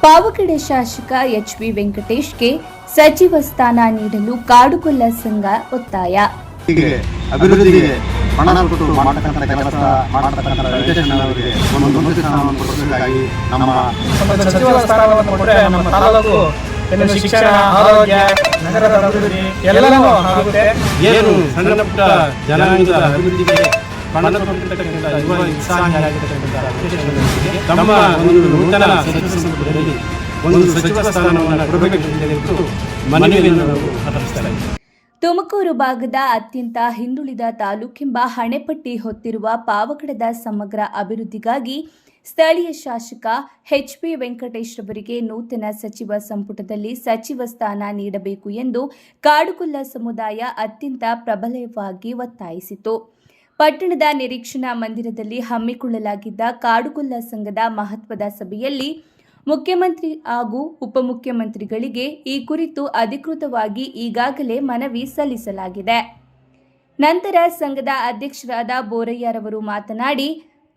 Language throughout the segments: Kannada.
ಪಾವಗಡ ಶಾಸಕ ಎಚ್.ಬಿ. ವೆಂಕಟೇಶ್ಗೆ ಸಚಿವ ಸ್ಥಾನ ನೀಡಲು ಕಾಡುಗೊಲ್ಲ ಸಂಘ ಒತ್ತಾಯ. ಅಭಿವೃದ್ಧಿಗೆ ಹಣ ಕೊಟ್ಟು ಮಾಡತಕ್ಕಂಥ ಕೆಲಸ ಮಾಡತಕ್ಕಂಥ ವೆಂಕಟೇಶಣ್ಣವರಿಗೆ ಒಂದು ಸ್ಥಾನವನ್ನು ಕೊಡಬೇಕಾಗಿ ನಮ್ಮ ಸಚಿವ ಸ್ಥಾನವನ್ನು ಕೊಟ್ಟರೆ ನಮ್ಮ ತಾಲೂಕು ಶಿಕ್ಷಣ, ಆರೋಗ್ಯ, ನಗರದ ಅಭಿವೃದ್ಧಿ ಎಲ್ಲವೂ ಆಗುತ್ತೆ. ಏನು ಸಣ್ಣ ಪುಟ್ಟ ಜನಾಂಗದ ಅಭಿವೃದ್ಧಿಗೆ ಹಣ ಕೊಟ್ಟಿರ್ತಕ್ಕಂಥ ಯುವ ಉತ್ಸಾಹಿಯಾಗಿರ್ತಕ್ಕಂಥ ವೆಂಕಟೇಶಣ್ಣವರಿಗೆ ತಮ್ಮ ಒಂದು ನೂತನ ಸಚಿವ ಸಂಪುಟದಲ್ಲಿ ಒಂದು ಸಚಿವ ಸ್ಥಾನವನ್ನು ಕೊಡಬೇಕೆಂದು ಮನವಿಯನ್ನು ನಾವು ಅರ್ಪಿಸ್ತಾ ಇದ್ದೇವೆ. ತುಮಕೂರು ಭಾಗದ ಅತ್ಯಂತ ಹಿಂದುಳಿದ ತಾಲೂಕೆಂಬ ಹಣೆಪಟ್ಟಿ ಹೊತ್ತಿರುವ ಪಾವಗಡದ ಸಮಗ್ರ ಅಭಿವೃದ್ಧಿಗಾಗಿ ಸ್ಥಳೀಯ ಶಾಸಕ ಎಚ್.ಬಿ. ವೆಂಕಟೇಶ್ ರವರಿಗೆ ನೂತನ ಸಚಿವ ಸಂಪುಟದಲ್ಲಿ ಸಚಿವ ಸ್ಥಾನ ನೀಡಬೇಕು ಎಂದು ಕಾಡುಗೊಲ್ಲ ಸಮುದಾಯ ಅತ್ಯಂತ ಪ್ರಬಲವಾಗಿ ಒತ್ತಾಯಿಸಿತು. ಪಟ್ಟಣದ ನಿರೀಕ್ಷಣಾ ಮಂದಿರದಲ್ಲಿ ಹಮ್ಮಿಕೊಳ್ಳಲಾಗಿದ್ದ ಕಾಡುಗೊಲ್ಲ ಸಂಘದ ಮಹತ್ವದ ಸಭೆಯಲ್ಲಿ ಮುಖ್ಯಮಂತ್ರಿ ಹಾಗೂ ಉಪಮುಖ್ಯಮಂತ್ರಿಗಳಿಗೆ ಈ ಕುರಿತು ಅಧಿಕೃತವಾಗಿ ಈಗಾಗಲೇ ಮನವಿ ಸಲ್ಲಿಸಲಾಗಿದೆ. ನಂತರ ಸಂಘದ ಅಧ್ಯಕ್ಷರಾದ ಬೋರಯ್ಯರವರು ಮಾತನಾಡಿ,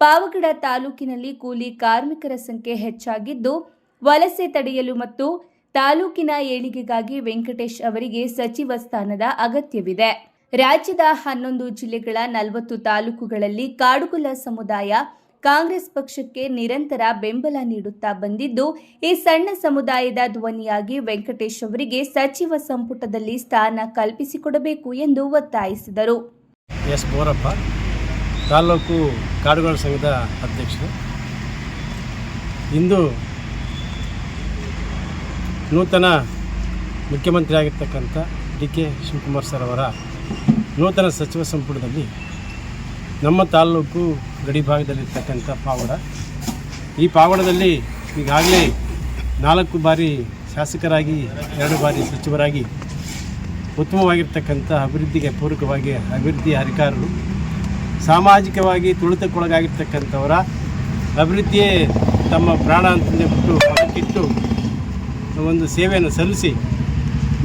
ಪಾವಗಡ ತಾಲೂಕಿನಲ್ಲಿ ಕೂಲಿ ಕಾರ್ಮಿಕರ ಸಂಖ್ಯೆ ಹೆಚ್ಚಾಗಿದ್ದು, ವಲಸೆ ತಡೆಯಲು ಮತ್ತು ತಾಲೂಕಿನ ಏಳಿಗೆಗಾಗಿ ವೆಂಕಟೇಶ್ ಅವರಿಗೆ ಸಚಿವ ಸ್ಥಾನದ ಅಗತ್ಯವಿದೆ. ರಾಜ್ಯದ 11 ಜಿಲ್ಲೆಗಳ 40 ತಾಲೂಕುಗಳಲ್ಲಿ ಕಾಡುಗೊಲ್ಲ ಸಮುದಾಯ ಕಾಂಗ್ರೆಸ್ ಪಕ್ಷಕ್ಕೆ ನಿರಂತರ ಬೆಂಬಲ ನೀಡುತ್ತಾ ಬಂದಿದ್ದು, ಈ ಸಣ್ಣ ಸಮುದಾಯದ ಧ್ವನಿಯಾಗಿ ವೆಂಕಟೇಶ್ ಅವರಿಗೆ ಸಚಿವ ಸಂಪುಟದಲ್ಲಿ ಸ್ಥಾನ ಕಲ್ಪಿಸಿಕೊಡಬೇಕು ಎಂದು ಒತ್ತಾಯಿಸಿದರು. ಎಸ್ ಬೋರಪ್ಪ, ತಾಲೂಕು ಕಾಡುಗೊಲ್ಲ ಸಂಘದ ಅಧ್ಯಕ್ಷರು. ಇಂದು ನೂತನ ಮುಖ್ಯಮಂತ್ರಿ ಆಗಿರ್ತಕ್ಕಂಥ ಡಿ.ಕೆ. ಶಿವಕುಮಾರ್ ಸರ್ ಅವರ ನೂತನ ಸಚಿವ ಸಂಪುಟದಲ್ಲಿ ನಮ್ಮ ತಾಲೂಕು ಗಡಿ ಭಾಗದಲ್ಲಿರ್ತಕ್ಕಂಥ ಪಾವಗಡ, ಈ ಪಾವಗಡದಲ್ಲಿ ಈಗಾಗಲೇ 4 ಬಾರಿ ಶಾಸಕರಾಗಿ 2 ಬಾರಿ ಸಚಿವರಾಗಿ ಉತ್ತಮವಾಗಿರ್ತಕ್ಕಂಥ ಅಭಿವೃದ್ಧಿಗೆ ಪೂರಕವಾಗಿ ಅಭಿವೃದ್ಧಿ ಅಧಿಕಾರರು, ಸಾಮಾಜಿಕವಾಗಿ ತುಳಿತಕ್ಕೊಳಗಾಗಿರ್ತಕ್ಕಂಥವರ ಅಭಿವೃದ್ಧಿಯೇ ತಮ್ಮ ಪ್ರಾಣ ಅಂತಂದೇಬಿಟ್ಟು ಪಕ್ಕಕ್ಕಿಟ್ಟು ಒಂದು ಸೇವೆಯನ್ನು ಸಲ್ಲಿಸಿ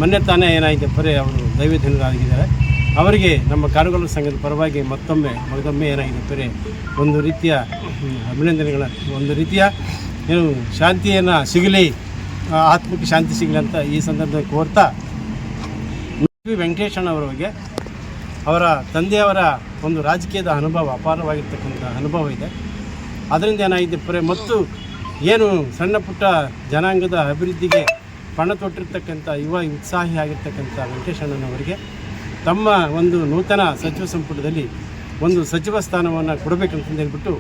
ಮೊನ್ನೆ ತಾನೇ ಏನಾಗಿದೆ ಪರೇ ಅವರು ದೈವಧನ್ಯರಾಗಿದ್ದಾರೆ. ಅವರಿಗೆ ನಮ್ಮ ಕಾಡುಗೊಲ್ಲ ಸಂಘದ ಪರವಾಗಿ ಮತ್ತೊಮ್ಮೆ ಏನಾಗಿದೆ ಪರೇ ಒಂದು ರೀತಿಯ ಅಭಿನಂದನೆಗಳ, ಒಂದು ರೀತಿಯ ಏನು ಶಾಂತಿಯನ್ನು ಸಿಗಲಿ, ಆತ್ಮಕ್ಕೆ ಶಾಂತಿ ಸಿಗಲಿ ಅಂತ ಈ ಸಂದರ್ಭದಲ್ಲಿ ಕೋರ್ತಾ, ವೆಂಕಟೇಶಣ್ಣವರಿಗೆ ಅವರ ತಂದೆಯವರ ಒಂದು ರಾಜಕೀಯದ ಅನುಭವ, ಅಪಾರವಾಗಿರ್ತಕ್ಕಂಥ ಅನುಭವ ಇದೆ. ಅದರಿಂದ ಏನಾಗಿದೆ ಪರೇ ಮತ್ತು ಏನು ಸಣ್ಣ ಪುಟ್ಟ ಜನಾಂಗದ ಅಭಿವೃದ್ಧಿಗೆ ಪಣ ತೊಟ್ಟಿರ್ತಕ್ಕಂಥ ಯುವ ಉತ್ಸಾಹಿ ಆಗಿರ್ತಕ್ಕಂಥ ವೆಂಕಟೇಶಣ್ಣನವರಿಗೆ ತಮ್ಮ ಒಂದು ನೂತನ ಸಚಿವ ಸಂಪುಟದಲ್ಲಿ ಒಂದು ಸಚಿವ ಸ್ಥಾನವನ್ನು ಕೊಡಬೇಕಂತ ಹೇಳ್ಬಿಟ್ಟು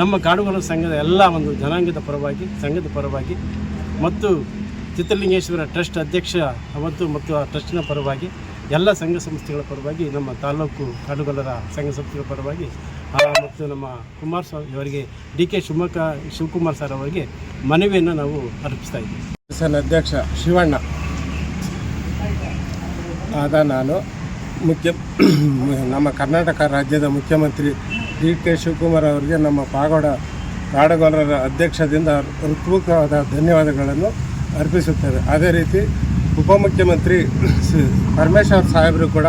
ನಮ್ಮ ಕಾಡುಗೊಲ್ಲ ಸಂಘದ ಎಲ್ಲ ಒಂದು ಜನಾಂಗದ ಪರವಾಗಿ, ಸಂಘದ ಪರವಾಗಿ ಮತ್ತು ಚಿತ್ರಲಿಂಗೇಶ್ವರ ಟ್ರಸ್ಟ್ ಅಧ್ಯಕ್ಷ ಮತ್ತು ಆ ಟ್ರಸ್ಟಿನ ಪರವಾಗಿ ಎಲ್ಲ ಸಂಘ ಸಂಸ್ಥೆಗಳ ಪರವಾಗಿ, ನಮ್ಮ ತಾಲೂಕು ಕಾಡುಗೊಲ್ಲರ ಸಂಘ ಸಂಸ್ಥೆಗಳ ಪರವಾಗಿ ಮತ್ತು ನಮ್ಮ ಕುಮಾರಸ್ವಾಮಿ ಅವರಿಗೆ ಡಿ.ಕೆ. ಶಿವಕುಮಾರ್ ಸರ್ ಅವರಿಗೆ ಮನವಿಯನ್ನು ನಾವು ಅರ್ಪಿಸ್ತಾ ಇದ್ದೀವಿ. ಅಧ್ಯಕ್ಷ ಶಿವಣ್ಣ ಆದ ನಾನು ನಮ್ಮ ಕರ್ನಾಟಕ ರಾಜ್ಯದ ಮುಖ್ಯಮಂತ್ರಿ ಡಿ.ಕೆ. ಶಿವಕುಮಾರ್ ಅವರಿಗೆ ನಮ್ಮ ಕಾಡುಗೊಲ್ಲರ ಅಧ್ಯಕ್ಷದಿಂದ ಹೃತ್ಪೂರ್ವಕವಾದ ಧನ್ಯವಾದಗಳನ್ನು ಅರ್ಪಿಸುತ್ತೇವೆ. ಅದೇ ರೀತಿ ಉಪಮುಖ್ಯಮಂತ್ರಿ ಪರಮೇಶ್ವರ್ ಸಾಹೇಬರು ಕೂಡ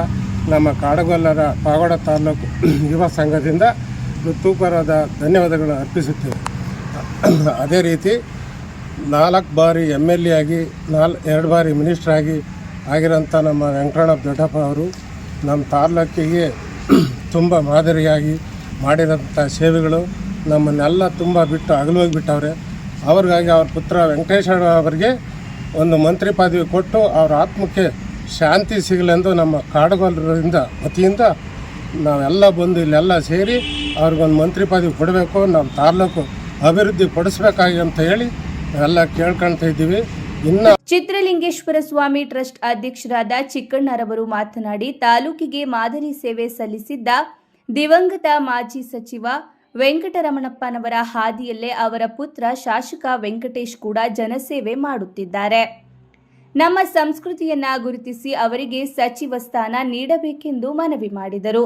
ನಮ್ಮ ಕಾಡುಗೊಲ್ಲರ ಪಾವಗಡ ತಾಲೂಕು ಯುವ ಸಂಘದಿಂದ ಹೃತ್ಪೂರ್ವಕವಾದ ಧನ್ಯವಾದಗಳನ್ನು ಅರ್ಪಿಸುತ್ತೇವೆ. ಅದೇ ರೀತಿ 4 ಬಾರಿ MLA ಆಗಿ 2 ಬಾರಿ ಮಿನಿಸ್ಟರ್ ಆಗಿರೋಂಥ ನಮ್ಮ ವೆಂಕಟರಮಣ ದೊಡ್ಡಪ್ಪ ಅವರು ನಮ್ಮ ತಾಲೂಕಿಗೆ ತುಂಬ ಮಾದರಿಯಾಗಿ ಮಾಡಿರೋಂಥ ಸೇವೆಗಳು ನಮ್ಮನ್ನೆಲ್ಲ ತುಂಬ ಬಿಟ್ಟು ಅಗಲೋಗಿಬಿಟ್ಟವ್ರೆ. ಅವ್ರಿಗಾಗಿ ಅವ್ರ ಪುತ್ರ ವೆಂಕಟೇಶ್ವರ ಅವರಿಗೆ ಒಂದು ಮಂತ್ರಿ ಪದವಿ ಕೊಟ್ಟು ಅವ್ರ ಆತ್ಮಕ್ಕೆ ಶಾಂತಿ ಸಿಗಲೆಂದು ನಮ್ಮ ಕಾಡುಗೊಲ್ಲರಿಂದ ವತಿಯಿಂದ ನಾವೆಲ್ಲ ಬಂದು ಇಲ್ಲೆಲ್ಲ ಸೇರಿ ಅವ್ರಿಗೊಂದು ಮಂತ್ರಿ ಪದವಿ ಕೊಡಬೇಕು, ನಮ್ಮ ತಾಲೂಕು ಅಭಿವೃದ್ಧಿ ಪಡಿಸ್ಬೇಕಾಗಿ ಅಂತ ಹೇಳಿ ಎಲ್ಲ ಕೇಳ್ಕೊಳ್ತಾ ಇದ್ದೀವಿ. ಚಿತ್ರಲಿಂಗೇಶ್ವರ ಸ್ವಾಮಿ ಟ್ರಸ್ಟ್ ಅಧ್ಯಕ್ಷರಾದ ಚಿಕ್ಕಣ್ಣರವರು ಮಾತನಾಡಿ, ತಾಲೂಕಿಗೆ ಮಾದರಿ ಸೇವೆ ಸಲ್ಲಿಸಿದ್ದ ದಿವಂಗತ ಮಾಜಿ ಸಚಿವ ವೆಂಕಟರಮಣಪ್ಪನವರ ಹಾದಿಯಲ್ಲೇ ಅವರ ಪುತ್ರ ಶಾಸಕ ವೆಂಕಟೇಶ್ ಕೂಡ ಜನಸೇವೆ ಮಾಡುತ್ತಿದ್ದಾರೆ. ನಮ್ಮ ಸಂಸ್ಕೃತಿಯನ್ನ ಗುರುತಿಸಿ ಅವರಿಗೆ ಸಚಿವ ಸ್ಥಾನ ನೀಡಬೇಕೆಂದು ಮನವಿ ಮಾಡಿದರು.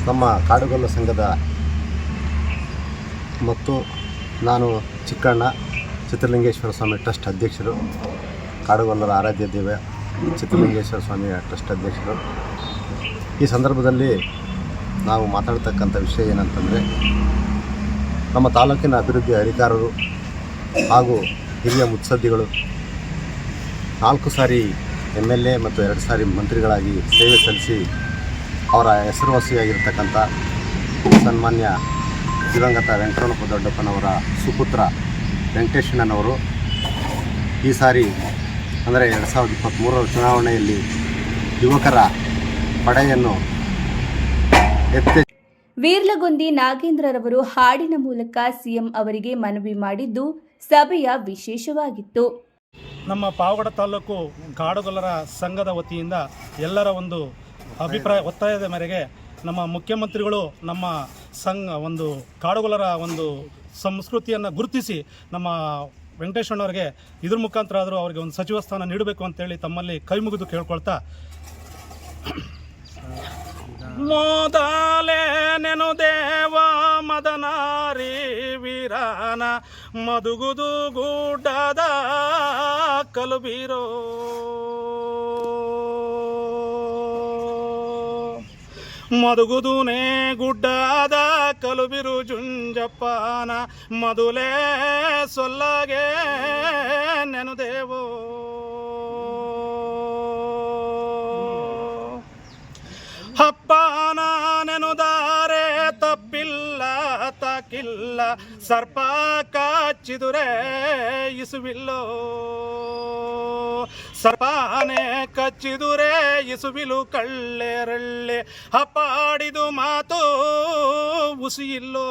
ನಮ್ಮ ಕಾಡುಗೊಲ್ಲ ಸಂಘದ ಮತ್ತು ನಾನು ಚಿಕ್ಕಣ್ಣ, ಚಿತ್ರಲಿಂಗೇಶ್ವರ ಸ್ವಾಮಿ ಟ್ರಸ್ಟ್ ಅಧ್ಯಕ್ಷರು, ಕಾಡುಗೊಲ್ಲರ ಆರಾಧ್ಯ ದೇವ ಚಿತ್ರಲಿಂಗೇಶ್ವರ ಸ್ವಾಮಿ ಟ್ರಸ್ಟ್ ಅಧ್ಯಕ್ಷರು. ಈ ಸಂದರ್ಭದಲ್ಲಿ ನಾವು ಮಾತಾಡ್ತಕ್ಕಂಥ ವಿಷಯ ಏನಂತಂದರೆ, ನಮ್ಮ ತಾಲೂಕಿನ ಅಭಿವೃದ್ಧಿ ಅಧಿಕಾರರು ಹಾಗೂ ಹಿರಿಯ ಮುತ್ಸದ್ದಿಗಳು 4 ಸಾರಿ MLA ಮತ್ತು 2 ಸಾರಿ ಮಂತ್ರಿಗಳಾಗಿ ಸೇವೆ ಸಲ್ಲಿಸಿ ಅವರ ಹೆಸರುವಾಸಿಯಾಗಿರ್ತಕ್ಕಂಥ ಸನ್ಮಾನ್ಯ ದಿವಂಗತ ವೆಂಕಟರಮಣಪ್ಪ ದೊಡ್ಡಪ್ಪನವರ ಸುಪುತ್ರ ವೆಂಕಟೇಶಣ್ಣನವರು ಈ ಸಾರಿ ಅಂದರೆ 2023 ಚುನಾವಣೆಯಲ್ಲಿ ಯುವಕರ ಪಡೆಯನ್ನು ವೀರ್ಲಗೊಂದಿ ನಾಗೇಂದ್ರರವರು ಹಾಡಿನ ಮೂಲಕ ಸಿಎಂ ಅವರಿಗೆ ಮನವಿ ಮಾಡಿದ್ದು ಸಭೆಯ ವಿಶೇಷವಾಗಿತ್ತು. ನಮ್ಮ ಪಾವಗಡ ತಾಲೂಕು ಕಾಡುಗೊಲ್ಲರ ಸಂಘದ ವತಿಯಿಂದ ಎಲ್ಲರ ಒಂದು ಒತ್ತಾಯದ ಮೇರೆಗೆ ನಮ್ಮ ಮುಖ್ಯಮಂತ್ರಿಗಳು ನಮ್ಮ ಒಂದು ಕಾಡುಗೊಲ್ಲರ ಒಂದು ಸಂಸ್ಕೃತಿಯನ್ನು ಗುರುತಿಸಿ ನಮ್ಮ ವೆಂಕಟೇಶಣ್ಣವ್ರಿಗೆ ಇದ್ರ ಮುಖಾಂತರ ಆದರೂ ಅವರಿಗೆ ಒಂದು ಸಚಿವ ಸ್ಥಾನ ನೀಡಬೇಕು ಅಂತೇಳಿ ತಮ್ಮಲ್ಲಿ ಕೈ ಮುಗಿದು ಕೇಳ್ಕೊಳ್ತಾ, ಮೊದಲೇ ನೆನು ದೇವ ಮದನಾರಿ ವೀರಾನ ಮದುಗುದು ಗುಡ್ಡದ ಕಲುಬೀರೋ ಮದುಗುದುನೇ ಗುಡ್ಡದ ಕಲುಬಿರು ಜುಂಜಪ್ಪನ ಮದುಲೇ ಸೊಲ್ಲಗೆ ನೆನುದೇವೋ ಹಪ್ಪನ ನೆನುದಾರೆ ತಪ್ಪಿಲ್ಲ ತಾಕಿಲ್ಲ ಸರ್ಪ ಕಚ್ಚಿದುರೆ ಇಸುವಿಲ್ಲೋ ಸರ್ಪಾನೆ ಕಚ್ಚಿದುರೆ ಇಸುವಿಲು ಕಳ್ಳೆರಳ್ಳೆ ಹಪ್ಪಾಡಿದು ಮಾತು ಉಸಿಯಿಲ್ಲೋ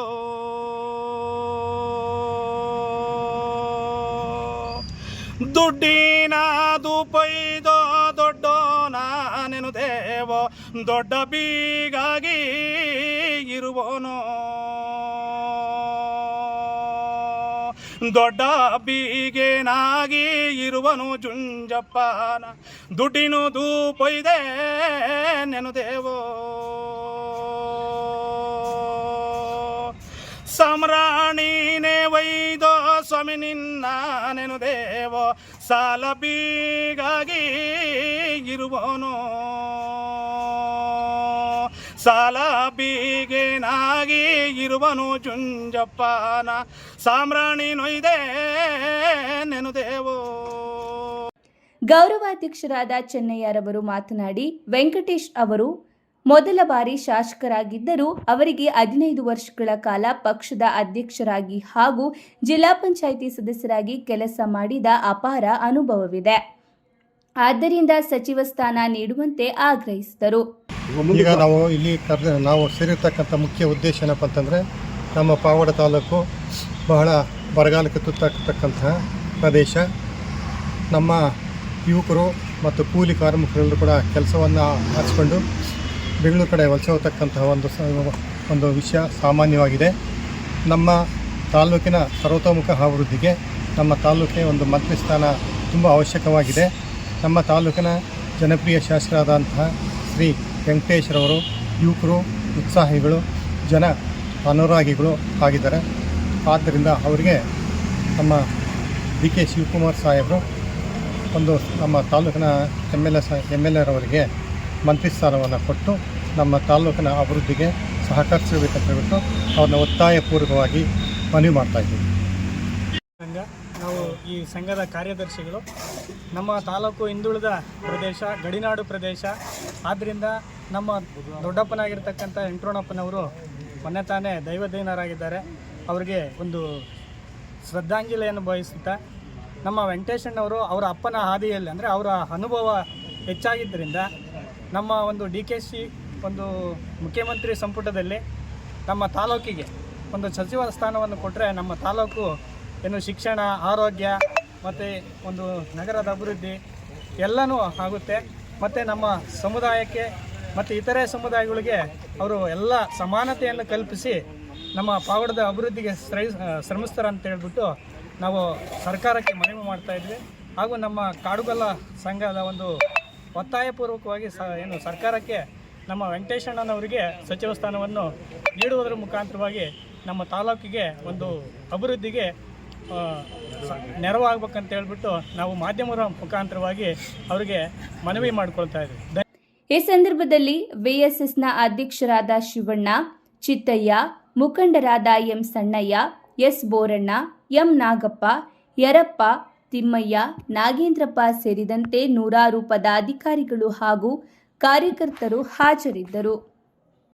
ದುಡ್ಡಿನ ದುಪೈದೋ ದೊಡ್ಡೋನ ನೆನು ದೇವೋ ದೊಡ್ಡ ಬೀಗಾಗಿ ಇರುವೋನೋ ದೊಡ್ಡ ಬೀಗೇನಾಗಿ ಇರುವನು ಜುಂಜಪ್ಪನ ದುಡ್ಡಿನು ದೂಪೊಯ್ದೆ ನೆನು ದೇವೋ ಸಮ್ರಾಣಿನೇ ವೈದೋ ಸ್ವಾಮಿ ನಿನ್ನ ನೆನು ದೇವೋ ಸಾಲ ಬೀಗಾಗಿ ಇರುವೋನು ಸಾಲ ಬೀಗೇನಾಗಿ ಇರುವನು ಜುಂಜಪ್ಪನ ಸಾಮ್ರಾಣಿ ನೊಯ್ದೆ ನೆನು ದೇವೋ. ಗೌರವಾಧ್ಯಕ್ಷರಾದ ಚೆನ್ನಯ್ಯರವರು ಮಾತನಾಡಿ, ವೆಂಕಟೇಶ್ ಅವರು ಮೊದಲ ಬಾರಿ ಶಾಸಕರಾಗಿದ್ದರೂ ಅವರಿಗೆ 15 ವರ್ಷಗಳ ಕಾಲ ಪಕ್ಷದ ಅಧ್ಯಕ್ಷರಾಗಿ ಹಾಗೂ ಜಿಲ್ಲಾ ಪಂಚಾಯಿತಿ ಸದಸ್ಯರಾಗಿ ಕೆಲಸ ಮಾಡಿದ ಅಪಾರ ಅನುಭವವಿದೆ. ಆದ್ದರಿಂದ ಸಚಿವ ಸ್ಥಾನ ನೀಡುವಂತೆ ಆಗ್ರಹಿಸಿದರು. ಈಗ ನಾವು ಸೇರಿರ್ತಕ್ಕಂಥ ಮುಖ್ಯ ಉದ್ದೇಶ ಏನಪ್ಪ ಅಂತಂದರೆ, ನಮ್ಮ ಪಾವಗಡ ತಾಲೂಕು ಬಹಳ ಬರಗಾಲಕ್ಕೆ ತುತ್ತಾಗ್ತಕ್ಕಂತಹ ಪ್ರದೇಶ. ನಮ್ಮ ಯುವಕರು ಮತ್ತು ಕೂಲಿ ಕಾರ್ಮಿಕರೆಲ್ಲರೂ ಕೂಡ ಕೆಲಸವನ್ನು ಆರಿಸಿಕೊಂಡು ಬೆಂಗಳೂರು ಕಡೆ ವಲಸೆ ಹೋಗ್ತಕ್ಕಂತಹ ಒಂದು ವಿಷಯ ಸಾಮಾನ್ಯವಾಗಿದೆ. ನಮ್ಮ ತಾಲೂಕಿನ ಸರ್ವತೋಮುಖ ಅಭಿವೃದ್ಧಿಗೆ ನಮ್ಮ ತಾಲೂಕಿಗೆ ಒಂದು ಮಂತ್ರಿ ಸ್ಥಾನ ತುಂಬ ಅವಶ್ಯಕವಾಗಿದೆ. ನಮ್ಮ ತಾಲೂಕಿನ ಜನಪ್ರಿಯ ಶಾಸಕರಾದಂತಹ ಶ್ರೀ ವೆಂಕಟೇಶ್ರವರು ಯುವಕರು, ಉತ್ಸಾಹಿಗಳು, ಜನ ಅನುರಾಗಿಗಳು ಆಗಿದ್ದಾರೆ. ಆದ್ದರಿಂದ ಅವರಿಗೆ ನಮ್ಮ ಡಿ ಕೆ ಶಿವಕುಮಾರ್ ಸಾಹೇಬರು ಒಂದು ನಮ್ಮ ತಾಲೂಕಿನ MLA ರವರಿಗೆ ಮಂತ್ರಿ ಸ್ಥಾನವನ್ನು ಕೊಟ್ಟು ನಮ್ಮ ತಾಲೂಕಿನ ಅಭಿವೃದ್ಧಿಗೆ ಸಹಕರಿಸಬೇಕಂತ ಹೇಳ್ಬಿಟ್ಟು ಅವ್ರನ್ನ ಒತ್ತಾಯಪೂರ್ವಕವಾಗಿ ಮನವಿ ಮಾಡ್ತಾಯಿದ್ದೀವಿ. ನಾವು ಈ ಸಂಘದ ಕಾರ್ಯದರ್ಶಿಗಳು. ನಮ್ಮ ತಾಲೂಕು ಹಿಂದುಳಿದ ಪ್ರದೇಶ, ಗಡಿನಾಡು ಪ್ರದೇಶ. ಆದ್ದರಿಂದ ನಮ್ಮ ದೊಡ್ಡಪ್ಪನಾಗಿರ್ತಕ್ಕಂಥ ವೆಂಕಟರಮಣಪ್ಪನವರು ಮೊನ್ನೆ ತಾನೇ ದೈವದೈನರಾಗಿದ್ದಾರೆ. ಅವರಿಗೆ ಒಂದು ಶ್ರದ್ಧಾಂಜಲಿಯನ್ನು ಬಯಸುತ್ತಾ, ನಮ್ಮ ವೆಂಕಟೇಶಣ್ಣವರು ಅವರ ಅಪ್ಪನ ಹಾದಿಯಲ್ಲಿ ಅಂದರೆ ಅವರ ಅನುಭವ ಹೆಚ್ಚಾಗಿದ್ದರಿಂದ ನಮ್ಮ ಒಂದು DKC ಒಂದು ಮುಖ್ಯಮಂತ್ರಿ ಸಂಪುಟದಲ್ಲಿ ನಮ್ಮ ತಾಲೂಕಿಗೆ ಒಂದು ಸಚಿವ ಸ್ಥಾನವನ್ನು ಕೊಟ್ಟರೆ ನಮ್ಮ ತಾಲೂಕು ಶಿಕ್ಷಣ, ಆರೋಗ್ಯ ಮತ್ತು ಒಂದು ನಗರದ ಅಭಿವೃದ್ಧಿ ಎಲ್ಲನೂ ಆಗುತ್ತೆ. ಮತ್ತು ನಮ್ಮ ಸಮುದಾಯಕ್ಕೆ ಮತ್ತು ಇತರೆ ಸಮುದಾಯಗಳಿಗೆ ಅವರು ಎಲ್ಲ ಸಮಾನತೆಯನ್ನು ಕಲ್ಪಿಸಿ ನಮ್ಮ ಪಾವಗಡದ ಅಭಿವೃದ್ಧಿಗೆ ಶ್ರಮಿಸ್ತಾರೆ ಅಂತ ಹೇಳ್ಬಿಟ್ಟು ನಾವು ಸರ್ಕಾರಕ್ಕೆ ಮನವಿ ಮಾಡ್ತಾಯಿದ್ವಿ. ಹಾಗೂ ನಮ್ಮ ಕಾಡುಗೊಲ್ಲ ಸಂಘದ ಒಂದು ಒತ್ತಾಯಪೂರ್ವಕವಾಗಿ ಸರ್ಕಾರಕ್ಕೆ ನಮ್ಮ ವೆಂಕಟೇಶಣ್ಣನವರಿಗೆ ಸಚಿವ ಸ್ಥಾನವನ್ನು ನೀಡುವುದರ ಮುಖಾಂತರವಾಗಿ ನಮ್ಮ ತಾಲೂಕಿಗೆ ಒಂದು ಅಭಿವೃದ್ಧಿಗೆ ನೆರವಾಗಬೇಕಂತ ಹೇಳ್ಬಿಟ್ಟು ನಾವು ಮಾಧ್ಯಮದ ಮುಖಾಂತರವಾಗಿ ಅವರಿಗೆ ಮನವಿ ಮಾಡಿಕೊಳ್ತಾ ಇದ್ದೀವಿ. ಈ ಸಂದರ್ಭದಲ್ಲಿ VSSನ ಅಧ್ಯಕ್ಷರಾದ ಶಿವಣ್ಣ, ಚಿತ್ತಯ್ಯ, ಮುಖಂಡರಾದ M Sannaiah, S Boranna, M Nagappa, Yarappa, Thimmaiah, Nagendrappa ಸೇರಿದಂತೆ ನೂರಾರು ಪದಾಧಿಕಾರಿಗಳು ಹಾಗೂ ಕಾರ್ಯಕರ್ತರು ಹಾಜರಿದ್ದರು.